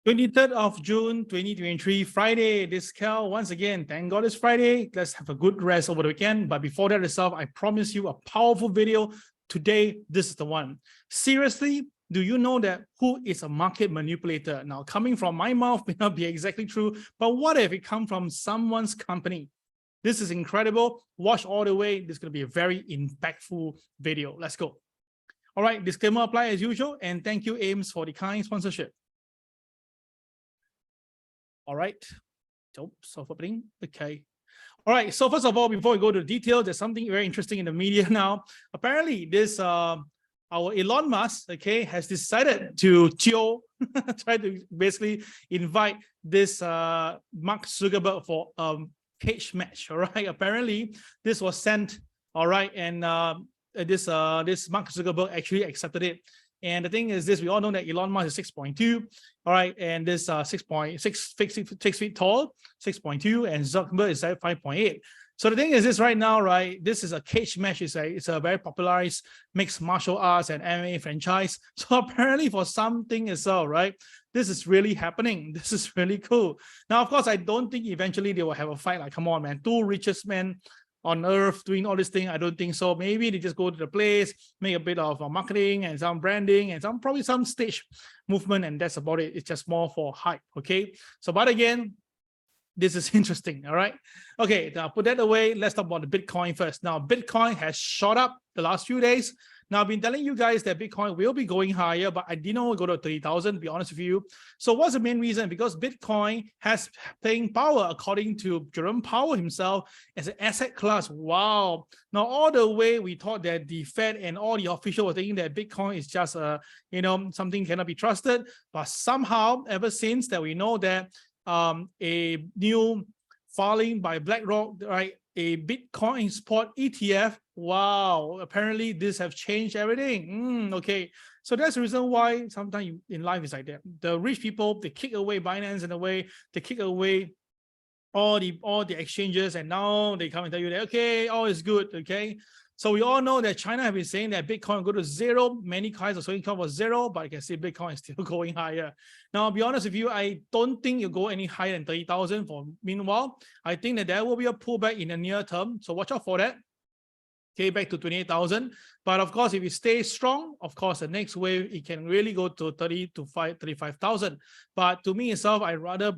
23rd of June, 2023, Friday. This Cal, once again, thank God it's Friday. Let's have a good rest over the weekend. But before that itself, I promise you a powerful video. Today, this is the one. Seriously, do you know that who is a market manipulator? Now, coming from my mouth may not be exactly true, but what if it comes from someone's company? This is incredible. Watch all the way. This is going to be a very impactful video. Let's go. All right, disclaimer apply as usual, and thank you, Ames, for the kind sponsorship. All right. Okay. All right. So first of all, before we go to the details, there's something very interesting in the media now. Apparently, this our Elon Musk, okay, has decided to try to basically invite this Mark Zuckerberg for cage match. All right. Apparently, this was sent. All right, and this Mark Zuckerberg actually accepted it. And the thing is this, we all know that Elon Musk is 6.2, all right, and this 6 feet tall, 6.2, and Zuckerberg is at 5.8. So the thing is this right now, right, this is a cage match. It's a very popularized mixed martial arts and MMA franchise. So apparently for something as well, right, this is really happening. This is really cool. Now, of course, I don't think eventually they will have a fight. Like, come on, man, two richest men on earth doing all this thing. I don't think so. Maybe they just go to the place, make a bit of marketing and some branding and probably some stage movement, and that's about it. It's just more for hype. Okay. So, but again, this is interesting. All right. Okay. Now put that away. Let's talk about the Bitcoin first. Now, Bitcoin has shot up the last few days. Now, I've been telling you guys that Bitcoin will be going higher, but I didn't know it would go to 30,000, to be honest with you. So what's the main reason? Because Bitcoin has staying power, according to Jerome Powell himself, as an asset class. Wow. Now, all the way we thought that the Fed and all the officials were thinking that Bitcoin is just, something cannot be trusted. But somehow, ever since that we know that a new filing by BlackRock, right, a Bitcoin spot ETF. Wow, apparently this have changed everything. Okay, so that's the reason why sometimes in life is like that. The rich people, they kick away Binance in a way, they kick away all the exchanges, and now they come and tell you that, okay, all is good. Okay, so we all know that China have been saying that Bitcoin will go to zero. Many kinds of trading coin was zero, but I can see Bitcoin is still going higher. Now, I'll be honest with you, I don't think you'll go any higher than 30,000 for meanwhile. I think that there will be a pullback in the near term. So watch out for that. Okay, back to 28,000. But of course, if it stays strong, of course, the next wave, it can really go to 35,000. But to me itself, I'd rather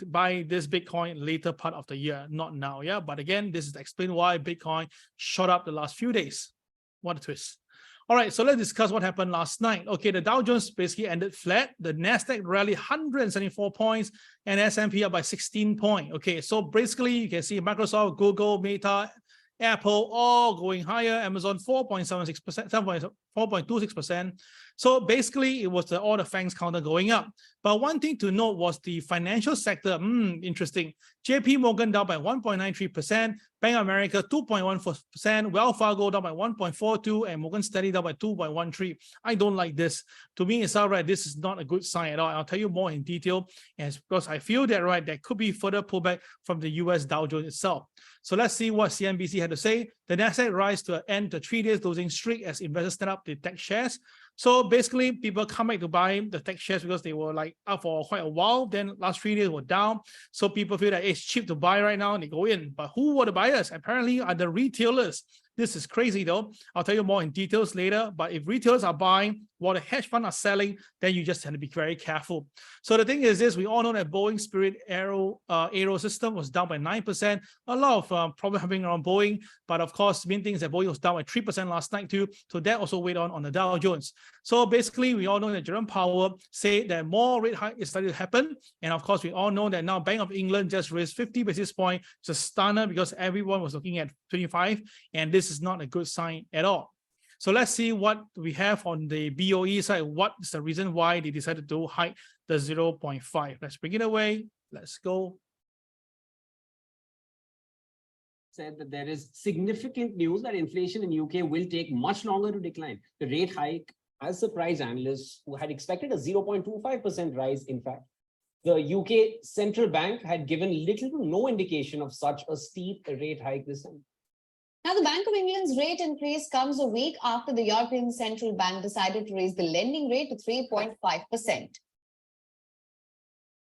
buy this Bitcoin later part of the year, not now. Yeah, but again, this is explain why Bitcoin shot up the last few days. What a twist. All right, so let's discuss what happened last night. Okay, the Dow Jones basically ended flat. The Nasdaq rallied 174 points and S&P up by 16 points. Okay, so basically you can see Microsoft, Google, Meta, Apple all going higher. Amazon 4.76%, 4.26%. So basically, it was all the FANGs counter going up. But one thing to note was the financial sector. Interesting. JP Morgan down by 1.93%, Bank of America 2.14%, Wells Fargo down by 1.42%, and Morgan Stanley down by 2.13%. I don't like this. To me, it's all right. This is not a good sign at all. I'll tell you more in detail, and because I feel that right, there could be further pullback from the US Dow Jones itself. So let's see what CNBC had to say. The Nasdaq rise to end the 3 days losing streak as investors stand up the tech shares. So basically, people come back to buy the tech shares because they were like up for quite a while. Then last 3 days were down. So people feel that it's cheap to buy right now and they go in. But who were the buyers? Apparently are the retailers. This is crazy though. I'll tell you more in details later. But if retailers are buying while the hedge funds are selling, then you just have to be very careful. So the thing is this, we all know that Boeing Spirit Aero System was down by 9%. A lot of problem happening around Boeing. But of course, main thing is that Boeing was down by 3% last night too. So that also weighed on the Dow Jones. So basically, we all know that Jerome Powell said that more rate hike is starting to happen. And of course, we all know that now Bank of England just raised 50 basis points. It's a stunner because everyone was looking at 25. And this is not a good sign at all. So let's see what we have on the BOE side. What is the reason why they decided to hike the 0.5? Let's bring it away. Let's go. Said that there is significant news that inflation in UK will take much longer to decline. The rate hike has surprised analysts who had expected a 0.25% rise. In fact, the UK central bank had given little to no indication of such a steep rate hike this time. Now, the Bank of England's rate increase comes a week after the European Central Bank decided to raise the lending rate to 3.5%.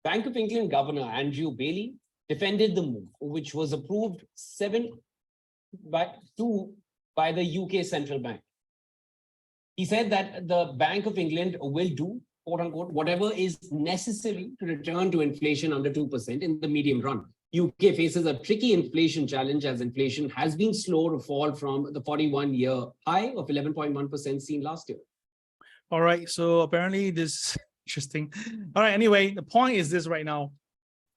Bank of England Governor Andrew Bailey defended the move, which was approved 7-2 by the UK Central Bank. He said that the Bank of England will do, quote unquote, whatever is necessary to return to inflation under 2% in the medium run. UK faces a tricky inflation challenge as inflation has been slow to fall from the 41-year high of 11.1% seen last year. All right, so apparently this is interesting. All right, anyway, the point is this right now.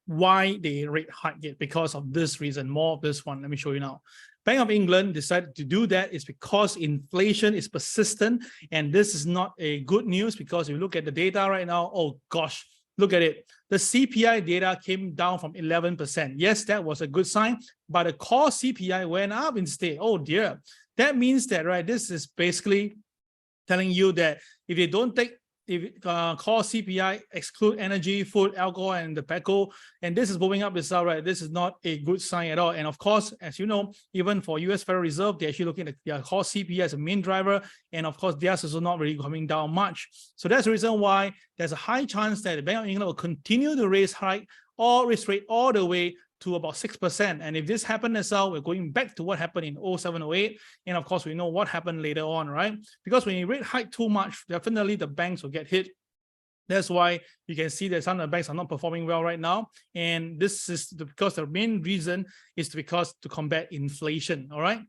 Why they rate hike it? Because of this reason, more of this one. Let me show you now. Bank of England decided to do that is because inflation is persistent, and this is not a good news because if you look at the data right now, oh gosh, look at it. The CPI data came down from 11%. Yes, that was a good sign, but the core CPI went up instead. Oh dear. That means that, right, this is basically telling you that if you don't take core CPI, exclude energy, food, alcohol, and tobacco, and this is moving up itself, right? This is not a good sign at all. And of course, as you know, even for US Federal Reserve, they're actually looking at their core CPI as a main driver. And of course, theirs is also not really coming down much. So that's the reason why there's a high chance that the Bank of England will continue to raise rate all the way to about 6%. And if this happened as well, we're going back to what happened in 07, 08. And of course, we know what happened later on, right? Because when you rate hike too much, definitely the banks will get hit. That's why you can see that some of the banks are not performing well right now. And this is because the main reason is because to combat inflation, all right?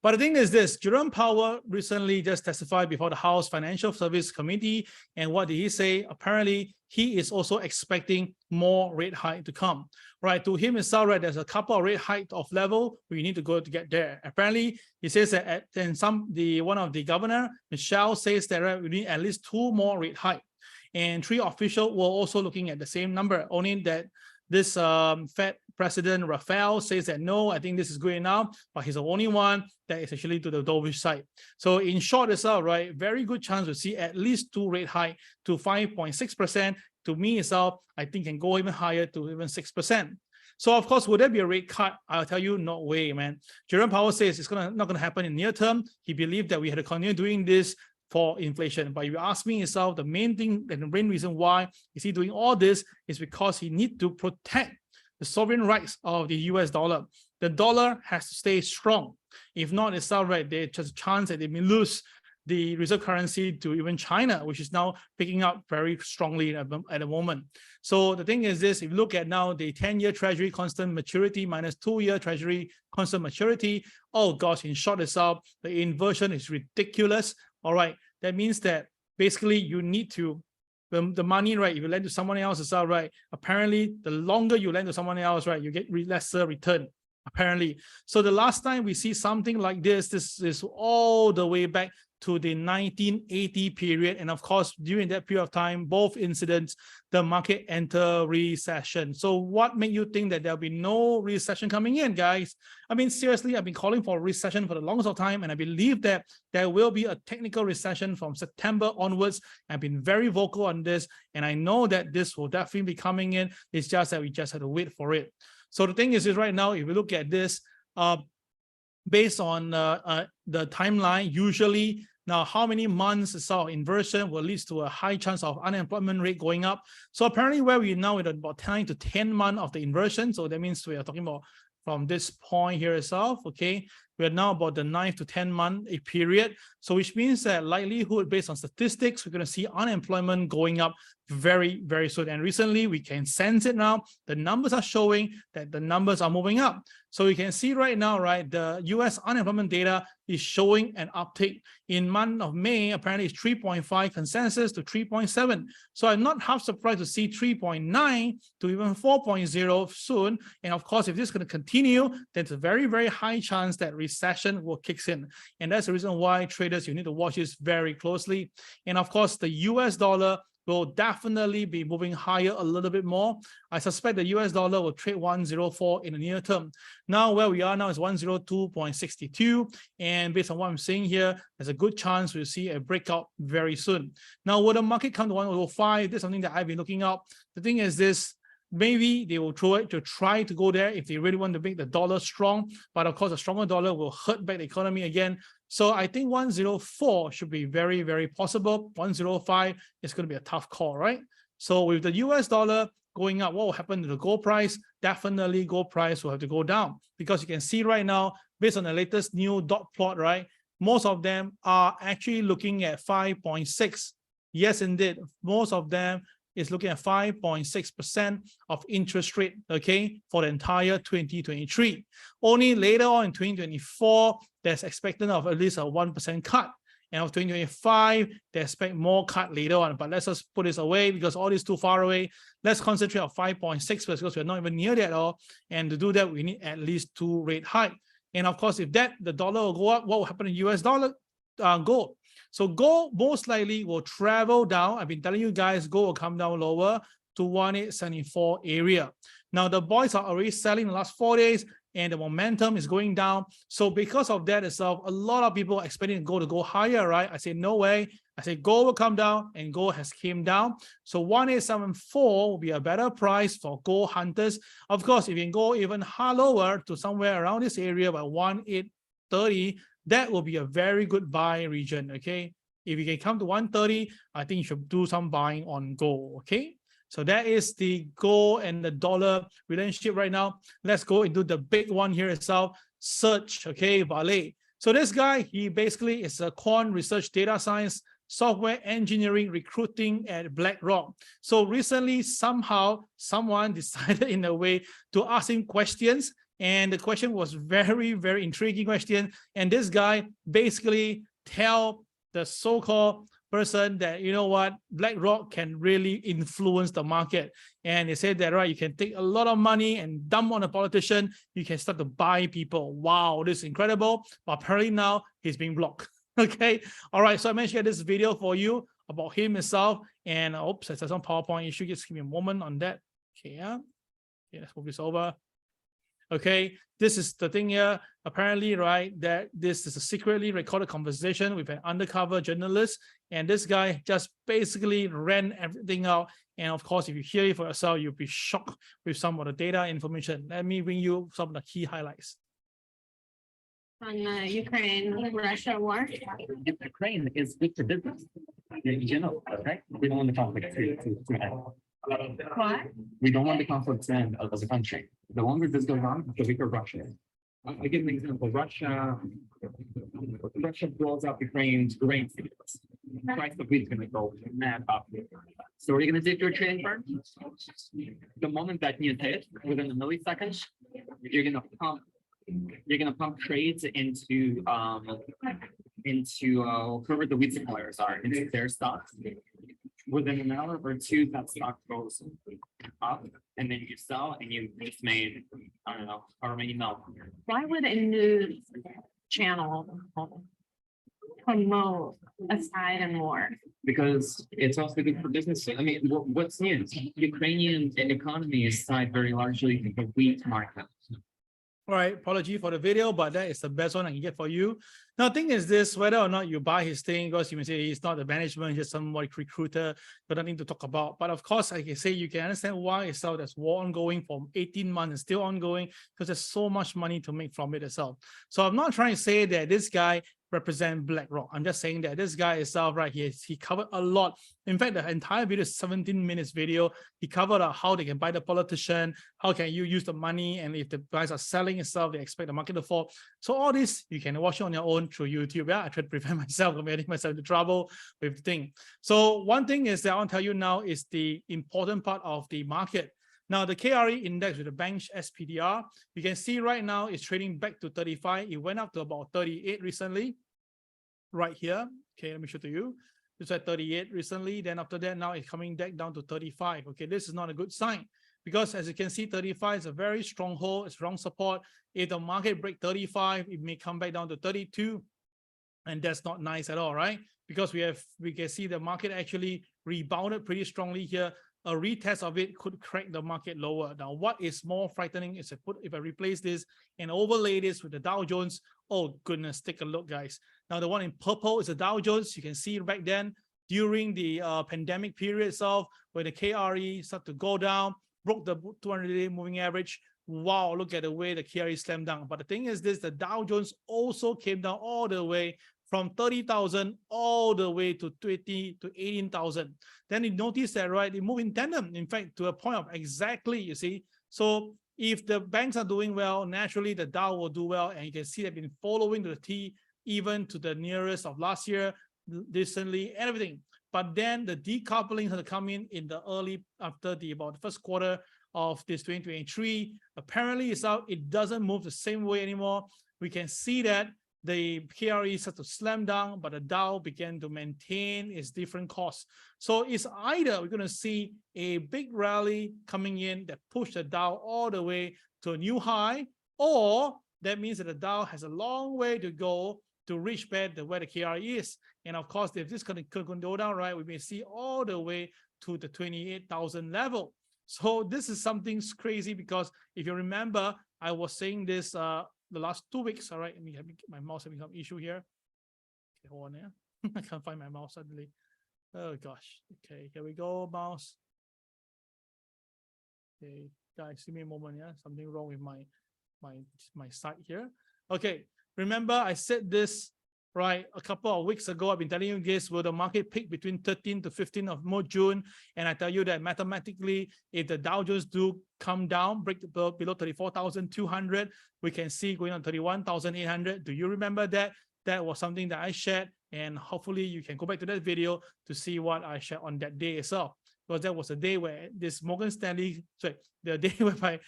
But the thing is this, Jerome Powell recently just testified before the House Financial Service Committee. And what did he say? Apparently, he is also expecting more rate hike to come. Right, to him itself, right, there's a couple of rate hike of level we need to go to get there. Apparently, he says that one of the governor, Michelle, says that right, we need at least 2 more rate hike. And 3 officials were also looking at the same number, only that this Fed President Raphael says that no, I think this is good enough, but he's the only one that is actually to the dovish side. So in short itself, right, very good chance to see at least 2 rate hike to 5.6%. To me itself, I think can go even higher to even 6%. So of course, would there be a rate cut? I'll tell you, no way, man. Jerome Powell says it's not gonna happen in near term. He believed that we had to continue doing this for inflation. But if you ask me itself, the main thing and the main reason why is he doing all this is because he needs to protect the sovereign rights of the US dollar. The dollar has to stay strong. If not, it's all right. There's just a chance that they may lose the reserve currency to even China, which is now picking up very strongly at the moment. So the thing is this, if you look at now the 10-year treasury constant maturity minus 2-year treasury constant maturity, oh gosh, in short itself, the inversion is ridiculous. All right, that means that basically you need to, the money, right, if you lend to someone else itself, right, apparently the longer you lend to someone else, right, you get lesser return. Apparently. So the last time we see something like this is all the way back to the 1980 period. And of course, during that period of time, both incidents, the market enter recession. So what made you think that there'll be no recession coming in, guys? I mean, seriously, I've been calling for a recession for the longest of time, and I believe that there will be a technical recession from September onwards. I've been very vocal on this, and I know that this will definitely be coming in. It's just that we just have to wait for it. So the thing is right now, if we look at this, based on the timeline, usually now how many months is our inversion will lead to a high chance of unemployment rate going up. So apparently where we now at about 9 to 10 months of the inversion. So that means we are talking about from this point here itself, okay? We are now about the 9 to 10 month period. So which means that likelihood based on statistics, we're going to see unemployment going up very, very soon. And recently we can sense it now. The numbers are showing that the numbers are moving up. So you can see right now, right, the US unemployment data is showing an uptick. In month of May, apparently it's 3.5 consensus to 3.7. So I'm not half surprised to see 3.9 to even 4.0 soon. And of course, if this is going to continue, there's a very, very high chance that recession will kick in. And that's the reason why traders, you need to watch this very closely. And of course, the US dollar will definitely be moving higher a little bit more. I suspect the US dollar will trade 104 in the near term. Now where we are now is 102.62. And based on what I'm seeing here, there's a good chance we'll see a breakout very soon. Now, will the market come to 105? This is something that I've been looking up. The thing is this, maybe they will throw it to try to go there if they really want to make the dollar strong. But of course, a stronger dollar will hurt back the economy again. So I think 104 should be very, very possible. 105 is going to be a tough call, right? So with the US dollar going up, what will happen to the gold price? Definitely gold price will have to go down, because you can see right now, based on the latest new dot plot, right? Most of them are actually looking at 5.6. Yes, indeed. Most of them is looking at 5.6% of interest rate, okay, for the entire 2023. Only later on in 2024, there's expected of at least a 1% cut. And of 2025, they expect more cut later on. But let's just put this away because all this too far away. Let's concentrate on 5.6 because we're not even near that at all. And to do that, we need at least 2 rate hike. And of course, if that, the dollar will go up, what will happen in US dollar? Gold. So gold most likely will travel down. I've been telling you guys, gold will come down lower to 1874 area. Now the boys are already selling the last 4 days and the momentum is going down. So because of that itself, a lot of people are expecting gold to go higher, right? I say, no way. I say gold will come down, and gold has came down. So 1874 will be a better price for gold hunters. Of course, if you can go even lower to somewhere around this area by 1830, that will be a very good buy region, okay? If you can come to 130, I think you should do some buying on gold, okay? So that is the gold and the dollar relationship right now. Let's go into the big one here itself, search, okay, Valet. So this guy, he basically is a quant research data science, software engineering, recruiting at BlackRock. So recently, somehow, someone decided in a way to ask him questions. And the question was very, very intriguing question. And this guy basically tell the so-called person that, you know what, BlackRock can really influence the market. And they said that, right, you can take a lot of money and dump on a politician. You can start to buy people. Wow, this is incredible. But apparently now he's being blocked. Okay. All right. So I mentioned this video for you about him himself. And oops, there's some PowerPoint issue. Just give me a moment on that. Okay. Yeah. Okay, let's move this over. Okay, this is the thing here. Apparently, right, that this is a secretly recorded conversation with an undercover journalist, and this guy just basically ran everything out. And of course, if you hear it for yourself, you'll be shocked with some of the data information. Let me bring you some of the key highlights. On the Ukraine-Russia war. Ukraine is good for business. You know, right? We don't want the conflict to end. What? We don't want the conflict to end as a country. The longer this goes on, the weaker Russia is. I'll give an example. Russia blows up Ukraine's grain fields. The price of wheat is going to go mad up. So what are you going to do to your trading firm? The moment that you hit, within a millisecond, you're going to pump trades into whoever the wheat suppliers are, into their stocks. Within an hour or two, that stock goes up, and then you sell, and you just made, I don't know, however many mil. Why would a news channel promote a side in war? Because it's also good for business. I mean, what's news? Ukrainian economy is tied very largely to the wheat market. All right, apology for the video, but that is the best one I can get for you. Now, the thing is this, whether or not you buy his thing, because you may say he's not the management, he's just some recruiter, got nothing to talk about. But of course, I can say you can understand why itself there's war ongoing for 18 months and still ongoing, because there's so much money to make from it itself. So I'm not trying to say that this guy represent BlackRock. I'm just saying that this guy itself, right, he covered a lot. In fact, the entire video is 17 minutes video. He covered how they can buy the politician, how can you use the money, and if the guys are selling itself, they expect the market to fall. So all this, you can watch it on your own through YouTube. Yeah, I try to prevent myself from getting myself into trouble with the thing. So one thing is that I want to tell you now is the important part of the market. Now, the KRE Index with the bench SPDR, you can see right now it's trading back to 35. It went up to about 38 recently, right here. Okay, let me show to you. It's at 38 recently. Then after that, now it's coming back down to 35. Okay, this is not a good sign because as you can see, 35 is a very strong hold, it's strong support. If the market break 35, it may come back down to 32. And that's not nice at all, right? Because we can see the market actually rebounded pretty strongly here. A retest of it could crack the market lower. Now, what is more frightening is if I replace this and overlay this with the Dow Jones. Oh goodness, take a look, guys. Now, the one in purple is the Dow Jones. You can see back then during the pandemic period itself, where the KRE started to go down, broke the 200-day moving average. Wow, look at the way the KRE slammed down. But the thing is this, the Dow Jones also came down all the way from 30,000 all the way to 20 to 18,000. Then you notice that, right, they move in tandem, in fact, to a point of exactly, you see. So if the banks are doing well, naturally the Dow will do well, and you can see they've been following the T even to the nearest of last year, recently, and everything. But then the decoupling has come in the early, after the about the first quarter of this 2023. Apparently, it doesn't move the same way anymore. We can see that the KRE started to slam down, but the Dow began to maintain its different course. So it's either we're going to see a big rally coming in that push the Dow all the way to a new high, or that means that the Dow has a long way to go to reach back where the KRE is. And of course, if this could go down, right, we may see all the way to the 28,000 level. So this is something crazy, because if you remember, I was saying this the last 2 weeks. All right, let me have my mouse having some issue here. Okay, hold on here. I can't find my mouse suddenly. Oh gosh. Okay, here we go, mouse. Okay, guys, give me a moment. Yeah, something wrong with my site here. Okay, remember I said this right a couple of weeks ago. I've been telling you this, will the market peak between 13 to 15 of June? And I tell you that mathematically, if the Dow Jones do come down, break below 34,200, we can see going on 31,800. Do you remember that? That was something that I shared, and hopefully you can go back to that video to see what I shared on that day itself, because that was the day where this Morgan Stanley, sorry, the day where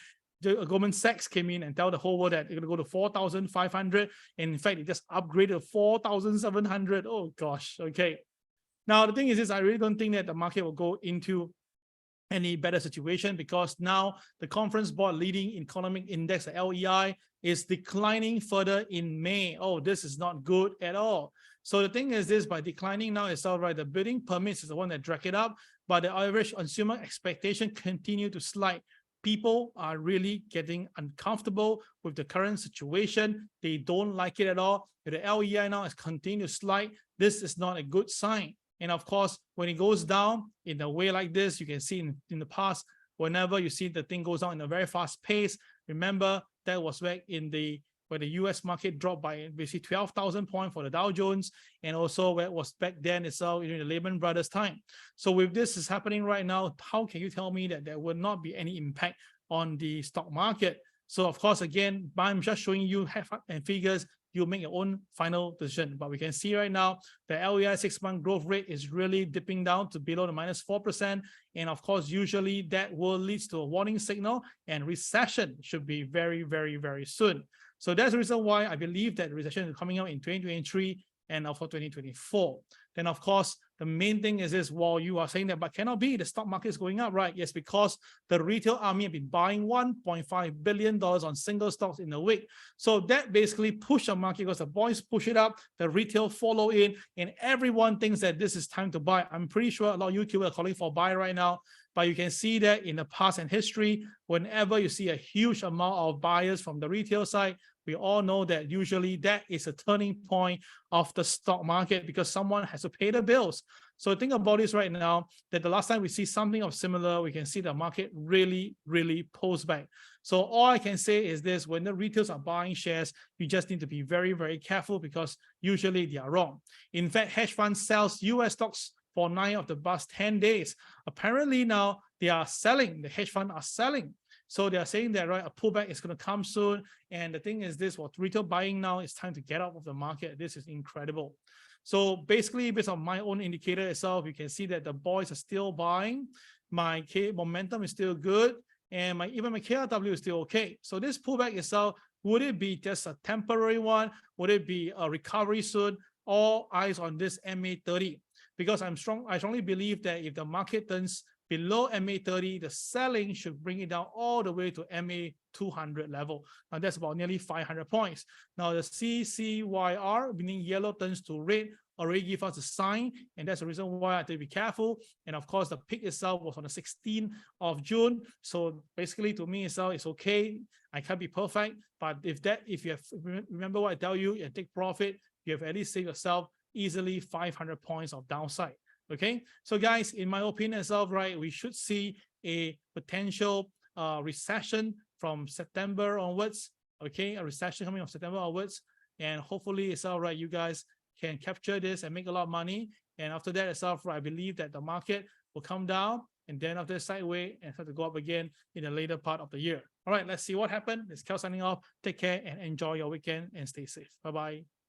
Goldman Sachs came in and tell the whole world that they're going to go to 4,500. And in fact, it just upgraded 4,700. Oh gosh. Okay. Now, the thing is I really don't think that the market will go into any better situation, because now the Conference Board Leading Economic Index, the LEI, is declining further in May. Oh, this is not good at all. So the thing is this, by declining now itself, right, the building permits is the one that drag it up, but the average consumer expectation continue to slide. People are really getting uncomfortable with the current situation. They don't like it at all. If the LEI now is continuing to slide, this is not a good sign. And of course, when it goes down in a way like this, you can see in the past, whenever you see the thing goes down in a very fast pace, remember that was back in where the US market dropped by basically 12,000 points for the Dow Jones, and also where it was back then itself during the Lehman Brothers time. So with this is happening right now, how can you tell me that there will not be any impact on the stock market? So of course, again, I'm just showing you facts and figures. You make your own final decision. But we can see right now, the LEI 6-month growth rate is really dipping down to below the -4%. And of course, usually that will lead to a warning signal, and recession should be very, very, very soon. So that's the reason why I believe that recession is coming out in 2023 and also 2024. Then of course, the main thing is this, while you are saying that, but cannot be, the stock market is going up, right? Yes, because the retail army have been buying $1.5 billion on single stocks in a week. So that basically pushed the market, because the boys push it up, the retail follow in, and everyone thinks that this is time to buy. I'm pretty sure a lot of YouTubers are calling for buy right now, but you can see that in the past and history, whenever you see a huge amount of buyers from the retail side, we all know that usually that is a turning point of the stock market, because someone has to pay the bills. So think about this right now, that the last time we see something of similar, we can see the market really, really pulls back. So all I can say is this, when the retailers are buying shares, you just need to be very, very careful, because usually they are wrong. In fact, hedge funds sells US stocks for 9 of the past 10 days. Apparently now they are selling, the hedge funds are selling. So they are saying that, right, a pullback is going to come soon. And the thing is this, what retail buying now, it's time to get out of the market. This is incredible. So basically, based on my own indicator itself, you can see that the boys are still buying. My momentum is still good. And even my KRW is still okay. So this pullback itself, would it be just a temporary one? Would it be a recovery soon? All eyes on this MA30. Because I strongly believe that if the market turns below MA30, the selling should bring it down all the way to MA200 level. Now that's about nearly 500 points. Now the CCYR, meaning yellow turns to red, already give us a sign, and that's the reason why I have to be careful. And of course, the peak itself was on the 16th of June. So basically, to me itself, it's okay. I can't be perfect, but if you have, remember what I tell you, you take profit, you have at least saved yourself easily 500 points of downside. Okay, so guys, in my opinion itself, right, we should see a potential recession from September onwards. Okay, a recession coming from September onwards, and hopefully it's all right. You guys can capture this and make a lot of money. And after that itself, I believe that the market will come down and then after sideways and start to go up again in the later part of the year. All right, let's see what happened. It's Kel signing off. Take care and enjoy your weekend and stay safe. Bye-bye.